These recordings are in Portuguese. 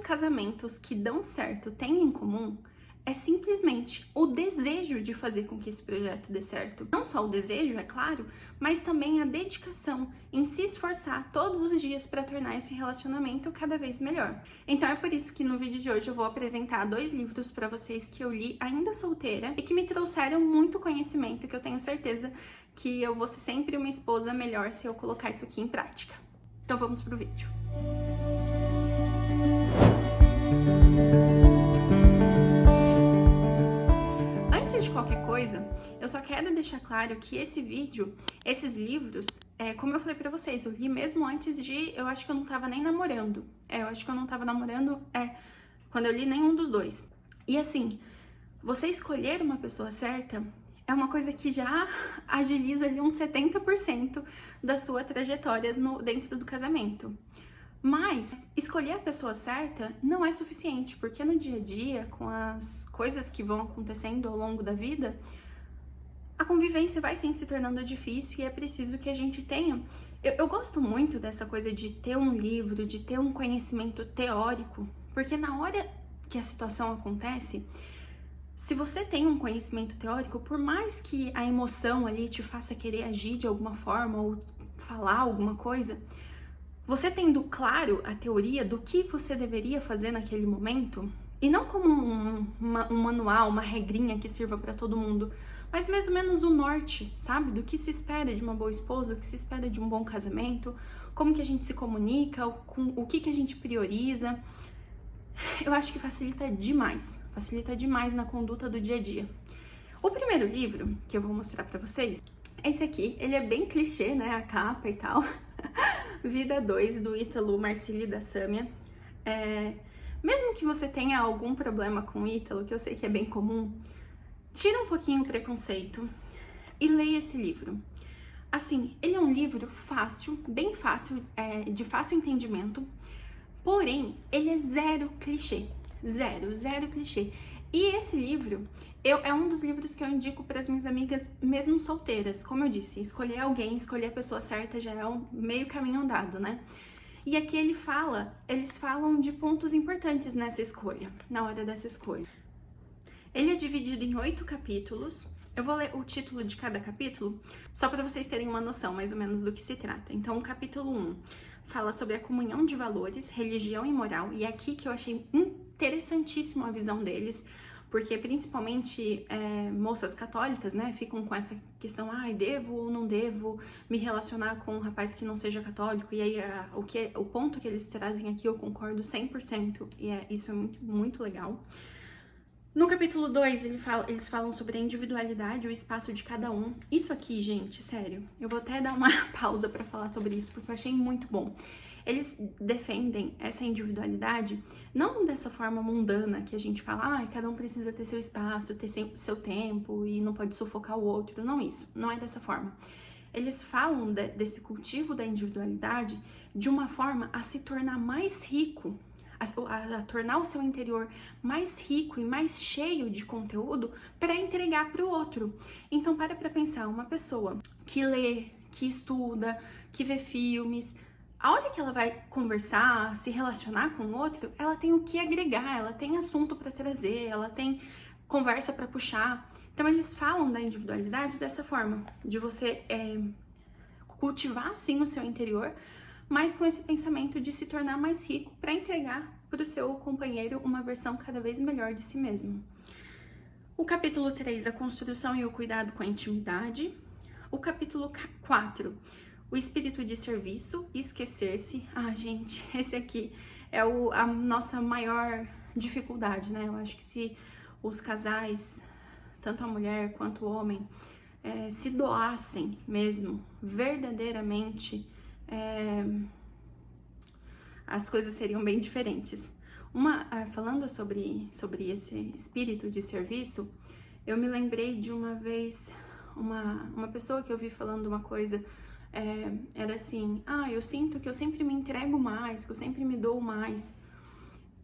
casamentos que dão certo têm em comum é simplesmente o desejo de fazer com que esse projeto dê certo. Não só o desejo, é claro, mas também a dedicação em se esforçar todos os dias para tornar esse relacionamento cada vez melhor. Então é por isso que no vídeo de hoje eu vou apresentar 2 livros para vocês que eu li ainda solteira e que me trouxeram muito conhecimento, que eu tenho certeza que eu vou ser sempre uma esposa melhor se eu colocar isso aqui em prática. Então vamos pro vídeo. Antes de qualquer coisa, eu só quero deixar claro que esse vídeo, esses livros, como eu falei pra vocês, eu li mesmo antes de, eu acho que eu não tava nem namorando. Quando eu li nenhum dos dois. E assim, você escolher uma pessoa certa é uma coisa que já agiliza ali uns 70% da sua trajetória dentro do casamento. Mas escolher a pessoa certa não é suficiente, porque no dia a dia, com as coisas que vão acontecendo ao longo da vida, a convivência vai sim se tornando difícil e é preciso que a gente tenha. Eu gosto muito dessa coisa de ter um livro, de ter um conhecimento teórico, porque na hora que a situação acontece, se você tem um conhecimento teórico, por mais que a emoção ali te faça querer agir de alguma forma ou falar alguma coisa, você tendo claro a teoria do que você deveria fazer naquele momento, e não como um manual, uma regrinha que sirva para todo mundo, mas mais ou menos o norte, sabe? Do que se espera de uma boa esposa, do que se espera de um bom casamento, como que a gente se comunica, o que a gente prioriza. Eu acho que facilita demais na conduta do dia a dia. O primeiro livro que eu vou mostrar pra vocês é esse aqui. Ele é bem clichê, né, a capa e tal. Vida 2, do Ítalo Marcilli da Sâmia. Mesmo que você tenha algum problema com o Ítalo, que eu sei que é bem comum, tira um pouquinho o preconceito e leia esse livro. Assim, ele é um livro fácil, bem fácil, de fácil entendimento, porém, ele é zero clichê. Zero clichê. E esse livro é um dos livros que eu indico para as minhas amigas, mesmo solteiras. Como eu disse, escolher alguém, escolher a pessoa certa já é um meio caminho andado, né? E aqui eles falam de pontos importantes nessa escolha, na hora dessa escolha. Ele é dividido em 8 capítulos. Eu vou ler o título de cada capítulo, só para vocês terem uma noção mais ou menos do que se trata. Então, o capítulo 1 fala sobre a comunhão de valores, religião e moral. E é aqui que eu achei interessantíssimo a visão deles, porque principalmente moças católicas, né, ficam com essa questão, devo ou não devo me relacionar com um rapaz que não seja católico, e aí o ponto que eles trazem aqui eu concordo 100%, e isso é muito, muito legal. No capítulo 2, eles falam sobre a individualidade, o espaço de cada um. Isso aqui, gente, sério, eu vou até dar uma pausa para falar sobre isso, porque eu achei muito bom. Eles defendem essa individualidade não dessa forma mundana que a gente fala, cada um precisa ter seu espaço, ter seu tempo e não pode sufocar o outro. Não isso, não é dessa forma. Eles falam desse cultivo da individualidade de uma forma a se tornar mais rico, a tornar o seu interior mais rico e mais cheio de conteúdo para entregar para o outro. Então, para pensar, uma pessoa que lê, que estuda, que vê filmes, a hora que ela vai conversar, se relacionar com o outro, ela tem o que agregar, ela tem assunto para trazer, ela tem conversa para puxar. Então, eles falam da individualidade dessa forma, de você cultivar, sim, o seu interior, mas com esse pensamento de se tornar mais rico para entregar para o seu companheiro uma versão cada vez melhor de si mesmo. O capítulo 3, a construção e o cuidado com a intimidade. O capítulo 4, o espírito de serviço e esquecer-se. Gente, esse aqui é a nossa maior dificuldade, né? Eu acho que se os casais, tanto a mulher quanto o homem, se doassem mesmo, verdadeiramente, as coisas seriam bem diferentes. Falando sobre esse espírito de serviço, eu me lembrei de uma vez, uma pessoa que eu vi falando uma coisa, era assim, eu sinto que eu sempre me entrego mais, que eu sempre me dou mais.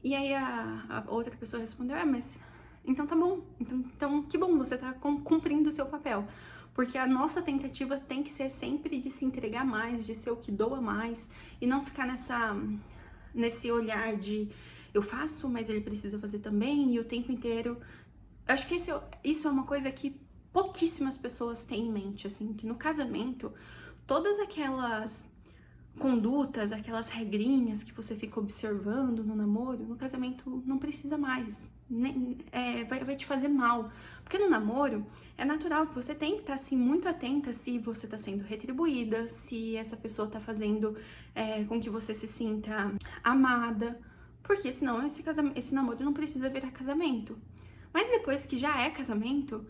E aí a outra pessoa respondeu, mas então tá bom, então que bom, você tá cumprindo o seu papel. Porque a nossa tentativa tem que ser sempre de se entregar mais, de ser o que doa mais, e não ficar nesse olhar de eu faço, mas ele precisa fazer também, e o tempo inteiro. Eu acho que isso é uma coisa que pouquíssimas pessoas têm em mente, assim, que no casamento, todas aquelas condutas, aquelas regrinhas que você fica observando no namoro, no casamento não precisa mais, vai te fazer mal. Porque no namoro é natural que você tem que estar assim muito atenta se você está sendo retribuída, se essa pessoa está fazendo com que você se sinta amada, porque senão esse namoro não precisa virar casamento. Mas depois que já é casamento,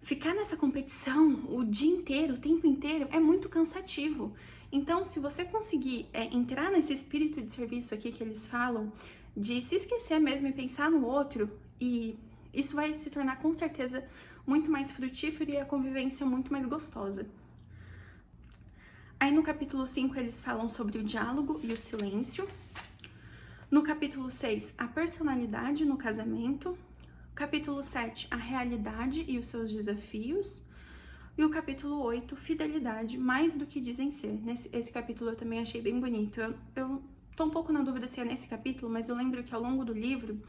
ficar nessa competição o dia inteiro, o tempo inteiro, é muito cansativo. Então, se você conseguir entrar nesse espírito de serviço aqui que eles falam, de se esquecer mesmo e pensar no outro, e isso vai se tornar com certeza muito mais frutífero e a convivência muito mais gostosa. Aí no capítulo 5 eles falam sobre o diálogo e o silêncio. No capítulo 6, a personalidade no casamento. Capítulo 7, a realidade e os seus desafios. E o capítulo 8, fidelidade, mais do que dizem ser. Esse capítulo eu também achei bem bonito. Eu tô um pouco na dúvida se é nesse capítulo, mas eu lembro que ao longo do livro,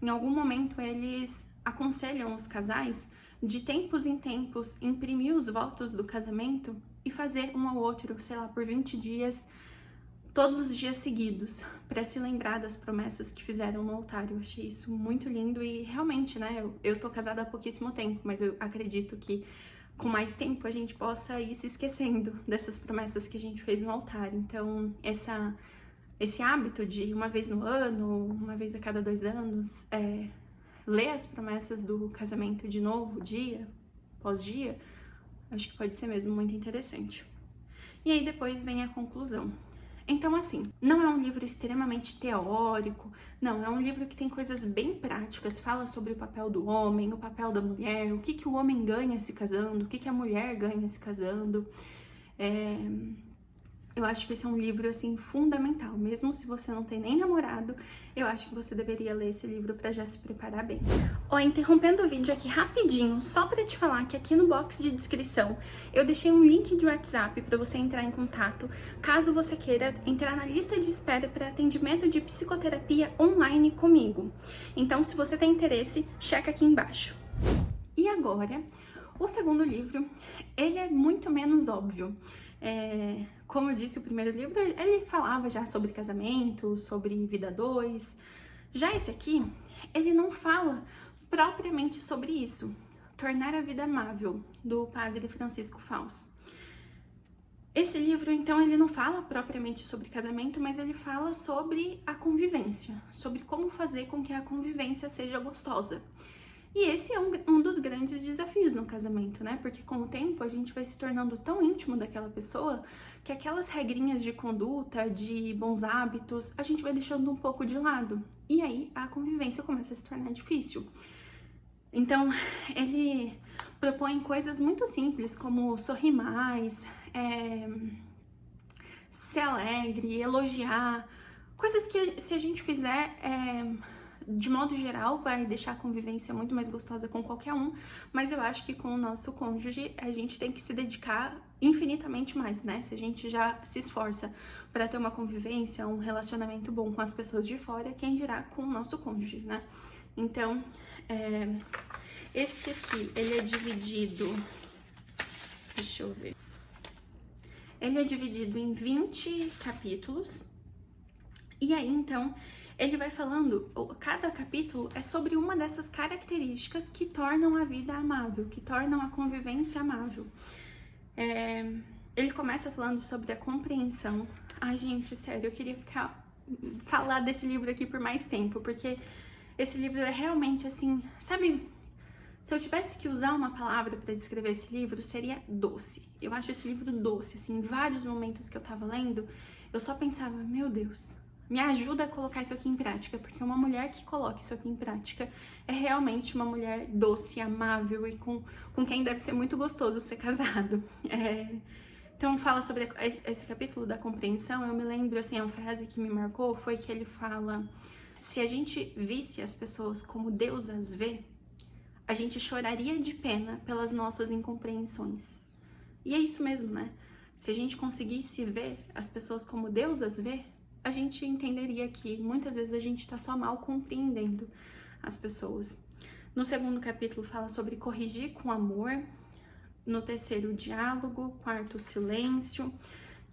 em algum momento, eles aconselham os casais de tempos em tempos imprimir os votos do casamento e fazer um ao outro, sei lá, por 20 dias, todos os dias seguidos, para se lembrar das promessas que fizeram no altar. Eu achei isso muito lindo e realmente, né, eu tô casada há pouquíssimo tempo, mas eu acredito que com mais tempo a gente possa ir se esquecendo dessas promessas que a gente fez no altar. Então, esse hábito de uma vez no ano, uma vez a cada 2 anos, ler as promessas do casamento de novo, dia após dia, acho que pode ser mesmo muito interessante. E aí depois vem a conclusão. Então, assim, não é um livro extremamente teórico, não, é um livro que tem coisas bem práticas, fala sobre o papel do homem, o papel da mulher, o que o homem ganha se casando, o que a mulher ganha se casando. Eu acho que esse é um livro, assim, fundamental. Mesmo se você não tem nem namorado, eu acho que você deveria ler esse livro pra já se preparar bem. Ó, interrompendo o vídeo aqui rapidinho, só pra te falar que aqui no box de descrição eu deixei um link de WhatsApp pra você entrar em contato, caso você queira entrar na lista de espera para atendimento de psicoterapia online comigo. Então, se você tem interesse, checa aqui embaixo. E agora, o segundo livro, ele é muito menos óbvio. Como eu disse, o primeiro livro, ele falava já sobre casamento, sobre vida a dois. Já esse aqui, ele não fala propriamente sobre isso. Tornar a Vida Amável, do padre Francisco Fausto. Esse livro, então, ele não fala propriamente sobre casamento, mas ele fala sobre a convivência, sobre como fazer com que a convivência seja gostosa. E esse é um dos grandes desafios no casamento, né? Porque com o tempo a gente vai se tornando tão íntimo daquela pessoa que aquelas regrinhas de conduta, de bons hábitos, a gente vai deixando um pouco de lado. E aí a convivência começa a se tornar difícil. Então, ele propõe coisas muito simples, como sorrir mais, ser alegre, elogiar, coisas que se a gente fizer, de modo geral, vai deixar a convivência muito mais gostosa com qualquer um, mas eu acho que com o nosso cônjuge a gente tem que se dedicar infinitamente mais, né? Se a gente já se esforça para ter uma convivência, um relacionamento bom com as pessoas de fora, quem dirá com o nosso cônjuge, né? Então, esse aqui, ele é dividido, deixa eu ver, ele é dividido em 20 capítulos, e aí, então, ele vai falando, cada capítulo é sobre uma dessas características que tornam a vida amável, que tornam a convivência amável. Ele começa falando sobre a compreensão. Ai, gente, sério, eu queria falar desse livro aqui por mais tempo, porque esse livro é realmente assim, sabe? Se eu tivesse que usar uma palavra para descrever esse livro, seria doce. Eu acho esse livro doce, assim, em vários momentos que eu tava lendo, eu só pensava, meu Deus, me ajuda a colocar isso aqui em prática, porque uma mulher que coloca isso aqui em prática é realmente uma mulher doce, amável e com quem deve ser muito gostoso ser casado. Então, fala sobre esse capítulo da compreensão. Eu me lembro, assim, a frase que me marcou foi que ele fala: se a gente visse as pessoas como Deus as vê, a gente choraria de pena pelas nossas incompreensões. E é isso mesmo, né? Se a gente conseguisse ver as pessoas como Deus as vê, a gente entenderia que muitas vezes a gente tá só mal compreendendo as pessoas. No segundo capítulo fala sobre corrigir com amor. No terceiro, o diálogo. Quarto, o silêncio.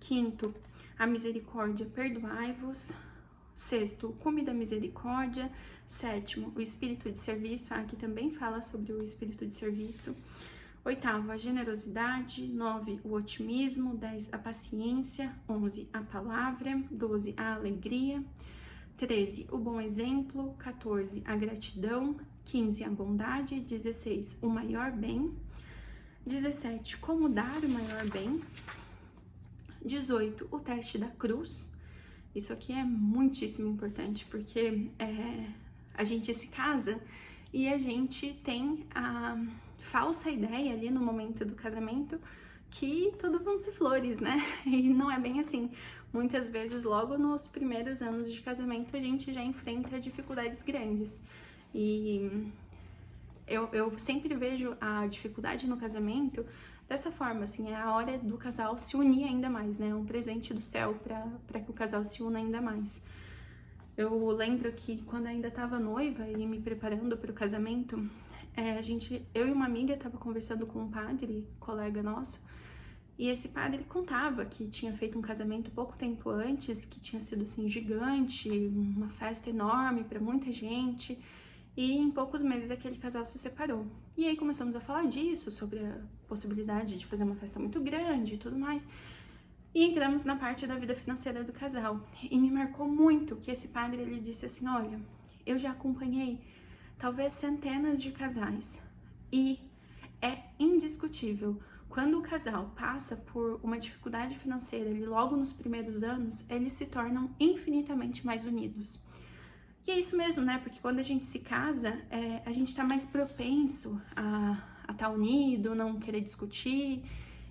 Quinto, a misericórdia, perdoai-vos. Sexto, cume da misericórdia. Sétimo, o espírito de serviço. Aqui também fala sobre o espírito de serviço. Oitavo, a generosidade. 9, o otimismo. 10, a paciência. 11, a palavra. 12, a alegria. 13, o bom exemplo. 14, a gratidão. 15, a bondade. 16, o maior bem. 17, como dar o maior bem. 18, o teste da cruz. Isso aqui é muitíssimo importante, porque a gente se casa e a gente tem a falsa ideia ali no momento do casamento que tudo vão ser flores, né? E não é bem assim. Muitas vezes, logo nos primeiros anos de casamento, a gente já enfrenta dificuldades grandes. E eu sempre vejo a dificuldade no casamento dessa forma, assim, é a hora do casal se unir ainda mais, né? É um presente do céu para que o casal se una ainda mais. Eu lembro que quando eu ainda estava noiva e me preparando para o casamento, eu e uma amiga tava conversando com um padre, colega nosso, e esse padre contava que tinha feito um casamento pouco tempo antes, que tinha sido assim gigante, uma festa enorme para muita gente. E em poucos meses aquele casal se separou. E aí começamos a falar disso, sobre a possibilidade de fazer uma festa muito grande e tudo mais. E entramos na parte da vida financeira do casal. E me marcou muito que esse padre, ele disse assim, olha, eu já acompanhei talvez centenas de casais. E é indiscutível, quando o casal passa por uma dificuldade financeira ali logo nos primeiros anos, eles se tornam infinitamente mais unidos. E é isso mesmo, né? Porque quando a gente se casa, a gente tá mais propenso a estar unido, não querer discutir.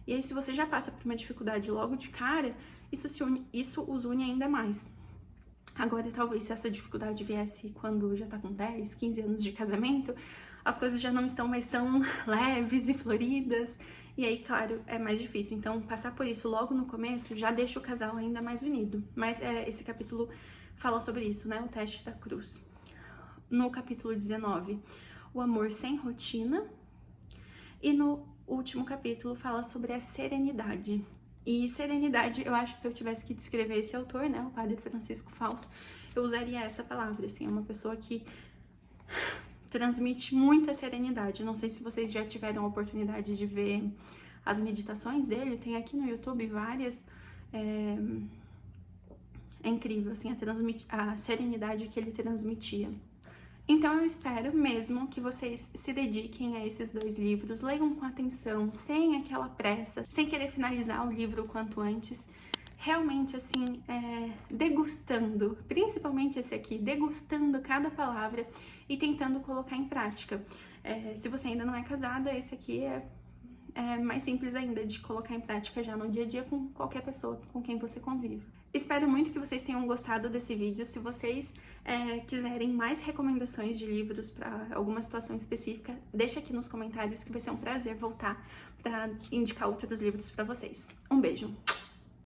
E aí, se você já passa por uma dificuldade logo de cara, isso os une ainda mais. Agora, talvez se essa dificuldade viesse quando já tá com 10, 15 anos de casamento, as coisas já não estão mais tão leves e floridas. E aí, claro, é mais difícil. Então, passar por isso logo no começo já deixa o casal ainda mais unido. Mas esse capítulo fala sobre isso, né? O teste da cruz. No capítulo 19, o amor sem rotina. E no último capítulo fala sobre a serenidade. E serenidade, eu acho que se eu tivesse que descrever esse autor, né, o Padre Francisco Fausto, eu usaria essa palavra, assim, é uma pessoa que transmite muita serenidade. Não sei se vocês já tiveram a oportunidade de ver as meditações dele, tem aqui no YouTube várias. É incrível, assim, a serenidade que ele transmitia. Então eu espero mesmo que vocês se dediquem a esses 2 livros, leiam com atenção, sem aquela pressa, sem querer finalizar o livro o quanto antes. Realmente, assim, degustando, principalmente esse aqui, degustando cada palavra e tentando colocar em prática. Se você ainda não é casada, esse aqui é mais simples ainda de colocar em prática já no dia a dia com qualquer pessoa com quem você convive. Espero muito que vocês tenham gostado desse vídeo. Se vocês quiserem mais recomendações de livros para alguma situação específica, deixa aqui nos comentários que vai ser um prazer voltar para indicar outros livros para vocês. Um beijo!